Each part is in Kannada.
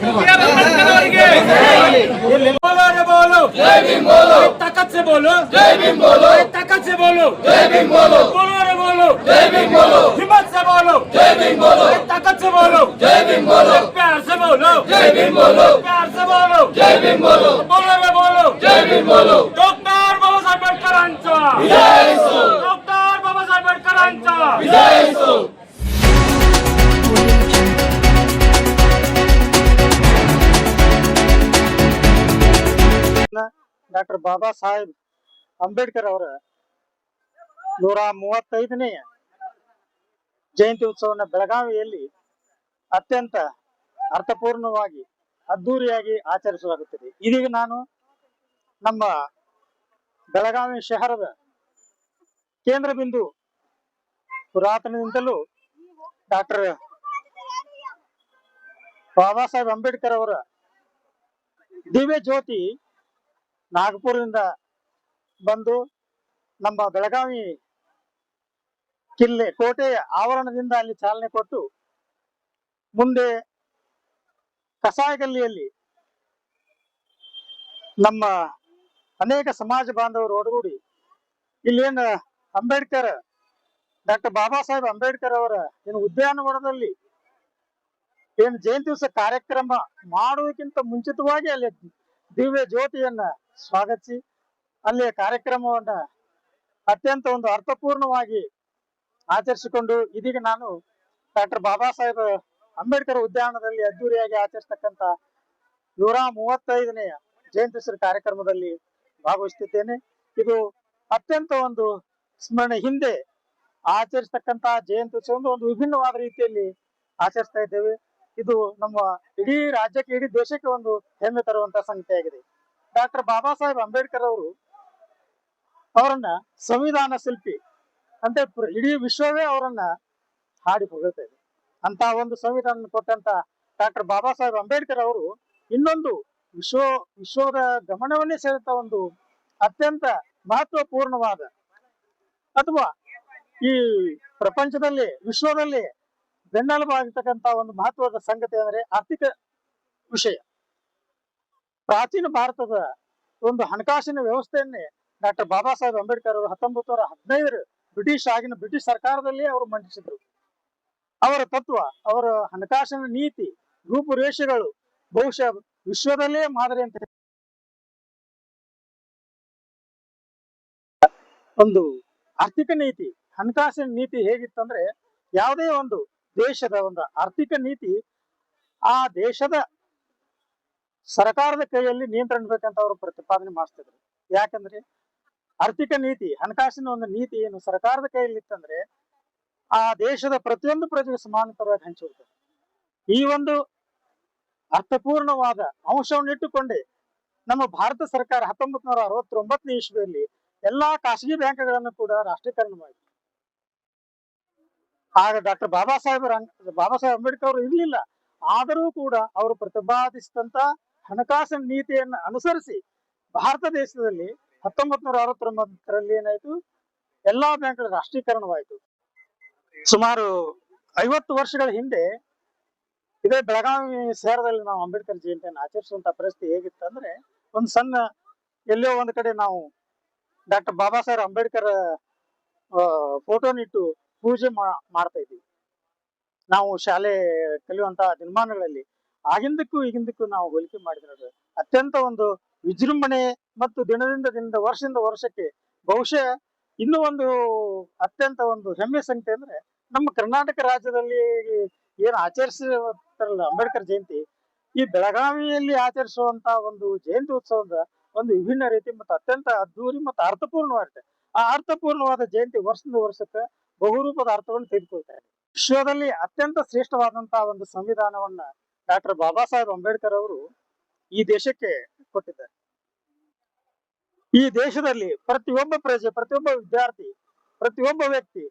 बोलो रे बोलो जय भीम बोलो, ताकत से बोलो जय भीम बोलो, ताकत से बोलो जय भीम बोलो, बोलो रे बोलो जय भीम बोलो, हिम्मत से बोलो जय भीम बोलो, ताकत से बोलो जय भीम बोलो, प्यार से बोलो जय भीम बोलो, प्यार से बोलो जय भीम बोलो, बोलो रे बोलो जय भीम बोलो. डॉक्टर बाबासाहेब आंबेडकरांचा विजय असो, डॉक्टर बाबासाहेब आंबेडकरांचा विजय असो. ಡಾಕ್ಟರ್ ಬಾಬಾ ಸಾಹೇಬ್ ಅಂಬೇಡ್ಕರ್ ಅವರ 135ನೇ ಜಯಂತಿ ಉತ್ಸವವನ್ನು ಬೆಳಗಾವಿಯಲ್ಲಿ ಅತ್ಯಂತ ಅರ್ಥಪೂರ್ಣವಾಗಿ ಅದ್ದೂರಿಯಾಗಿ ಆಚರಿಸಲಾಗುತ್ತದೆ. ಇದೀಗ ನಾನು ನಮ್ಮ ಬೆಳಗಾವಿ ಶಹರದ ಕೇಂದ್ರ ಬಿಂದು ಪುರಾತನದಿಂದಲೂ ಡಾಕ್ಟರ್ ಬಾಬಾ ಸಾಹೇಬ್ ಅಂಬೇಡ್ಕರ್ ಅವರ ದಿವ್ಯ ಜ್ಯೋತಿ ನಾಗಪುರದಿಂದ ಬಂದು ನಮ್ಮ ಬೆಳಗಾವಿ ಕಿಲ್ಲೆ ಕೋಟೆಯ ಆವರಣದಿಂದ ಅಲ್ಲಿ ಚಾಲನೆ ಕೊಟ್ಟು ಮುಂದೆ ಕಸಾಯಗಲ್ಲಿಯಲ್ಲಿ ನಮ್ಮ ಅನೇಕ ಸಮಾಜ ಬಾಂಧವರು ಒಡಗೂಡಿ ಇಲ್ಲೇನು ಅಂಬೇಡ್ಕರ್ ಡಾಕ್ಟರ್ ಬಾಬಾ ಸಾಹೇಬ್ ಅಂಬೇಡ್ಕರ್ ಅವರ ಏನು ಉದ್ಯಾನವನದಲ್ಲಿ ಏನು ಜಯಂತಿ ಉತ್ಸವ ಕಾರ್ಯಕ್ರಮ ಮಾಡುವುದಕ್ಕಿಂತ ಮುಂಚಿತವಾಗಿ ಅಲ್ಲಿ ದಿವ್ಯ ಜ್ಯೋತಿಯನ್ನ ಸ್ವಾಗತಿಸಿ ಅಲ್ಲಿ ಕಾರ್ಯಕ್ರಮವನ್ನ ಅತ್ಯಂತ ಒಂದು ಅರ್ಥಪೂರ್ಣವಾಗಿ ಆಚರಿಸಿಕೊಂಡು ಇದೀಗ ನಾನು ಡಾಕ್ಟರ್ ಬಾಬಾ ಸಾಹೇಬ್ ಅಂಬೇಡ್ಕರ್ ಉದ್ಯಾನದಲ್ಲಿ ಅದ್ದೂರಿಯಾಗಿ ಆಚರಿಸತಕ್ಕಂತ 135ನೇ ಜಯಂತ್ಯುತ್ಸವ ಕಾರ್ಯಕ್ರಮದಲ್ಲಿ ಭಾಗವಹಿಸುತ್ತಿದ್ದೇನೆ. ಇದು ಅತ್ಯಂತ ಒಂದು ಸ್ಮರಣೆ ಹಿಂದೆ ಆಚರಿಸತಕ್ಕಂತ ಜಯಂತ್ಯುತ್ಸವ ಒಂದು ವಿಭಿನ್ನವಾದ ರೀತಿಯಲ್ಲಿ ಆಚರಿಸ್ತಾ ಇದ್ದೇವೆ. ಇದು ನಮ್ಮ ಇಡೀ ರಾಜ್ಯಕ್ಕೆ ಇಡೀ ದೇಶಕ್ಕೆ ಒಂದು ಹೆಮ್ಮೆ ತರುವಂತಹ ಸಂಗತಿಯಾಗಿದೆ. ಡಾಕ್ಟರ್ ಬಾಬಾ ಸಾಹೇಬ್ ಅಂಬೇಡ್ಕರ್ ಅವರನ್ನ ಸಂವಿಧಾನ ಶಿಲ್ಪಿ ಅಂತ ಇಡೀ ವಿಶ್ವವೇ ಅವರನ್ನ ಹಾಡಿ ಹೊಗಳ್ತಾ ಇದೆ. ಅಂತ ಒಂದು ಸಂವಿಧಾನ ಕೊಟ್ಟಂತ ಡಾಕ್ಟರ್ ಬಾಬಾ ಸಾಹೇಬ್ ಅಂಬೇಡ್ಕರ್ ಅವರು ಇನ್ನೊಂದು ವಿಶ್ವದ ಗಮನವನ್ನೇ ಸೆಳೆತ ಒಂದು ಅತ್ಯಂತ ಮಹತ್ವಪೂರ್ಣವಾದ ಅಥವಾ ಈ ಪ್ರಪಂಚದಲ್ಲಿ ವಿಶ್ವದಲ್ಲಿ ಬೆನ್ನೆಲುಬಾಗಿರ್ತಕ್ಕಂಥ ಒಂದು ಮಹತ್ವದ ಸಂಗತಿ ಅಂದ್ರೆ ಆರ್ಥಿಕ ವಿಷಯ. ಪ್ರಾಚೀನ ಭಾರತದ ಒಂದು ಹಣಕಾಸಿನ ವ್ಯವಸ್ಥೆಯನ್ನೇ ಡಾಕ್ಟರ್ ಬಾಬಾ ಸಾಹೇಬ್ ಅಂಬೇಡ್ಕರ್ ಅವರು 1915 ಬ್ರಿಟಿಷ್ ಸರ್ಕಾರದಲ್ಲಿ ಅವರು ಮಂಡಿಸಿದ್ರು. ಅವರ ತತ್ವ, ಅವರ ಹಣಕಾಸಿನ ನೀತಿ ರೂಪುರೇಷೆಗಳು ಬಹುಶಃ ವಿಶ್ವದಲ್ಲೇ ಮಾದರಿ ಅಂತ ಒಂದು ಆರ್ಥಿಕ ನೀತಿ, ಹಣಕಾಸಿನ ನೀತಿ ಹೇಗಿತ್ತಂದ್ರೆ ಯಾವುದೇ ಒಂದು ದೇಶದ ಒಂದು ಆರ್ಥಿಕ ನೀತಿ ಆ ದೇಶದ ಸರ್ಕಾರದ ಕೈಯಲ್ಲಿ ನಿಯಂತ್ರಣ ಬೇಕಂತ ಅವರು ಪ್ರತಿಪಾದನೆ ಮಾಡಿಸ್ತಿದ್ರು. ಯಾಕಂದ್ರೆ ಆರ್ಥಿಕ ನೀತಿ, ಹಣಕಾಸಿನ ಒಂದು ನೀತಿ ಏನು ಸರ್ಕಾರದ ಕೈಯಲ್ಲಿ ಇತ್ತಂದ್ರೆ ಆ ದೇಶದ ಪ್ರತಿಯೊಂದು ಪ್ರಜೆಗೆ ಸಮಾನತರವಾಗಿ ಹಂಚಿಬಿಡ್ತದೆ. ಈ ಒಂದು ಅರ್ಥಪೂರ್ಣವಾದ ಅಂಶವನ್ನು ಇಟ್ಟುಕೊಂಡೇ ನಮ್ಮ ಭಾರತ ಸರ್ಕಾರ 1969ನೇ ಇಸ್ವಿಯಲ್ಲಿ ಎಲ್ಲಾ ಖಾಸಗಿ ಬ್ಯಾಂಕ್ಗಳನ್ನು ಕೂಡ ರಾಷ್ಟ್ರೀಕರಣ ಮಾಡಿತು. ಆಗ ಡಾಕ್ಟರ್ ಬಾಬಾ ಸಾಹೇಬ್ ಅಂಬೇಡ್ಕರ್ ಅವರು ಇರ್ಲಿಲ್ಲ. ಆದರೂ ಕೂಡ ಅವರು ಪ್ರತಿಪಾದಿಸಿದಂತ ಹಣಕಾಸಿನ ನೀತಿಯನ್ನು ಅನುಸರಿಸಿ ಭಾರತ ದೇಶದಲ್ಲಿ 1969ರಲ್ಲಿ ಏನಾಯ್ತು, ಎಲ್ಲಾ ಬ್ಯಾಂಕ್ಗಳ ರಾಷ್ಟ್ರೀಕರಣವಾಯಿತು. ಸುಮಾರು 50 ವರ್ಷಗಳ ಹಿಂದೆ ಇದೇ ಬೆಳಗಾವಿ ಶಹರದಲ್ಲಿ ನಾವು ಅಂಬೇಡ್ಕರ್ ಜಯಂತಿಯನ್ನು ಆಚರಿಸುವಂತ ಪರಿಸ್ಥಿತಿ ಹೇಗಿತ್ತು ಅಂದ್ರೆ, ಒಂದು ಸಣ್ಣ ಎಲ್ಲೋ ಒಂದ್ ಕಡೆ ನಾವು ಡಾಕ್ಟರ್ ಬಾಬಾ ಸಾಹೇಬ್ ಅಂಬೇಡ್ಕರ್ ಫೋಟೋನಿಟ್ಟು ಪೂಜೆ ಮಾಡ್ತಾ ಇದ್ವಿ. ನಾವು ಶಾಲೆ ಕಲಿಯುವಂತ ದಿನಮಾನಗಳಲ್ಲಿ ಆಗಿಂದಕ್ಕೂ ಈಗಿಂದಕ್ಕೂ ನಾವು ಹೋಲಿಕೆ ಮಾಡಿದ್ರೆ ಅತ್ಯಂತ ಒಂದು ವಿಜೃಂಭಣೆ ಮತ್ತು ದಿನದಿಂದ ವರ್ಷದಿಂದ ವರ್ಷಕ್ಕೆ ಬಹುಶಃ ಇನ್ನೂ ಒಂದು ಅತ್ಯಂತ ಒಂದು ಹೆಮ್ಮೆ ಸಂಗತಿ ಅಂದ್ರೆ ನಮ್ಮ ಕರ್ನಾಟಕ ರಾಜ್ಯದಲ್ಲಿ ಏನು ಆಚರಿಸಿರಲ್ಲ ಅಂಬೇಡ್ಕರ್ ಜಯಂತಿ, ಈ ಬೆಳಗಾವಿಯಲ್ಲಿ ಆಚರಿಸುವಂತ ಒಂದು ಜಯಂತಿ ಉತ್ಸವದ ಒಂದು ವಿಭಿನ್ನ ರೀತಿ ಮತ್ತು ಅತ್ಯಂತ ಅದ್ದೂರಿ ಮತ್ತು ಅರ್ಥಪೂರ್ಣವಾಗಿದೆ. ಆ ಅರ್ಥಪೂರ್ಣವಾದ ಜಯಂತಿ ವರ್ಷದಿಂದ ವರ್ಷಕ್ಕೆ ಬಹುರೂಪದ ಅರ್ಥವನ್ನು ತೆಗೆದುಕೊಳ್ತಾ ಇದೆ. ವಿಶ್ವದಲ್ಲಿ ಅತ್ಯಂತ ಶ್ರೇಷ್ಠವಾದಂತಹ ಒಂದು ಸಂವಿಧಾನವನ್ನ ಡಾಕ್ಟರ್ ಬಾಬಾ ಸಾಹೇಬ್ ಅಂಬೇಡ್ಕರ್ ಅವರು ಈ ದೇಶಕ್ಕೆ ಕೊಟ್ಟಿದ್ದಾರೆ. ಈ ದೇಶದಲ್ಲಿ ಪ್ರತಿಯೊಬ್ಬ ಪ್ರಜೆ, ಪ್ರತಿಯೊಬ್ಬ ವಿದ್ಯಾರ್ಥಿ, ಪ್ರತಿಯೊಬ್ಬ ವ್ಯಕ್ತಿ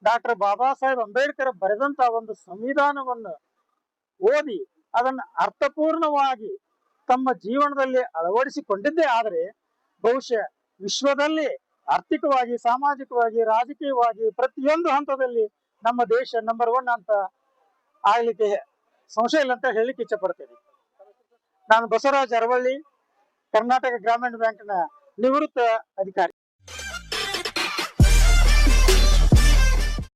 ಡಾಕ್ಟರ್ ಬಾಬಾ ಸಾಹೇಬ್ ಅಂಬೇಡ್ಕರ್ ಬರೆದಂತ ಒಂದು ಸಂವಿಧಾನವನ್ನು ಓದಿ ಅದನ್ನ ಅರ್ಥಪೂರ್ಣವಾಗಿ ತಮ್ಮ ಜೀವನದಲ್ಲಿ ಅಳವಡಿಸಿಕೊಂಡಿದ್ದೇ ಆದರೆ ಬಹುಶಃ ವಿಶ್ವದಲ್ಲಿ ಆರ್ಥಿಕವಾಗಿ, ಸಾಮಾಜಿಕವಾಗಿ, ರಾಜಕೀಯವಾಗಿ ಪ್ರತಿಯೊಂದು ಹಂತದಲ್ಲಿ ನಮ್ಮ ದೇಶ ನಂಬರ್ 1 ಅಂತ ಆಗ್ಲಿಕ್ಕೆ ಸಂಶಯ ಇಲ್ಲ ಅಂತ ಹೇಳಲಿಕ್ಕೆ ಇಚ್ಛೆ ಪಡ್ತೇನೆ. ನಾನು ಬಸವರಾಜ್ ಅರವಳ್ಳಿ, ಕರ್ನಾಟಕ ಗ್ರಾಮೀಣ ಬ್ಯಾಂಕ್ನ ನಿವೃತ್ತ ಅಧಿಕಾರಿ.